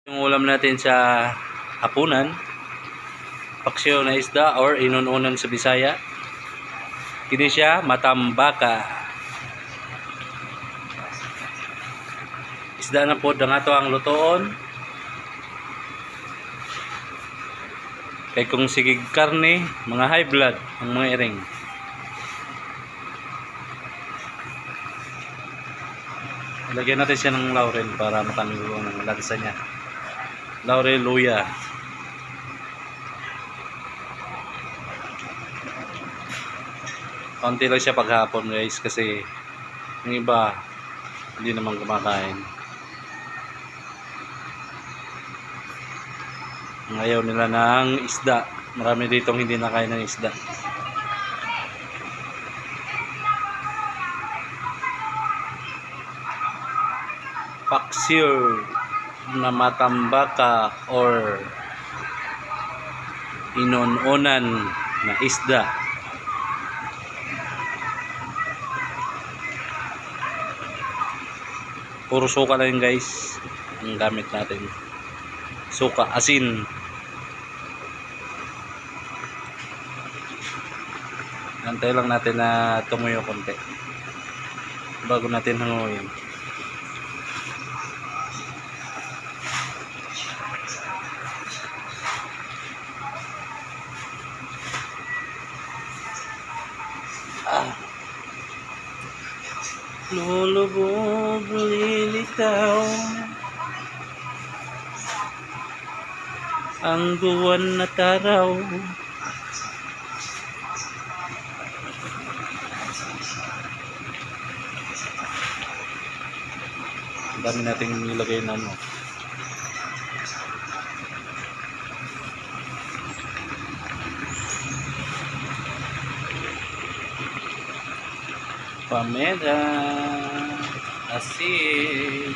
Yung ulam natin sa hapunan, paksiw na isda or inununan sa Bisaya. Kini siya matambaka. Isda na po ang ato ang lutoon. Kay kung sigig karne, mga high blood ang mga iring. Lagyan natin siya ng laurel para matanulo ng lansa niya. Laurel, luya. Konti lang siya paghapon guys kasi yung iba hindi naman kumakain. Ayaw nila ng isda. Marami ditong hindi nakain ng isda. Paksiw na matambaka or inununan na isda. Puro suka lang guys ang gamit natin. Suka, asin. Antay lang natin na tumuyo konti bago natin hanguin. Lulubog, lilitaw ang buwan na taraw. Ang dami nating nilagay na ano. Pamela, asin.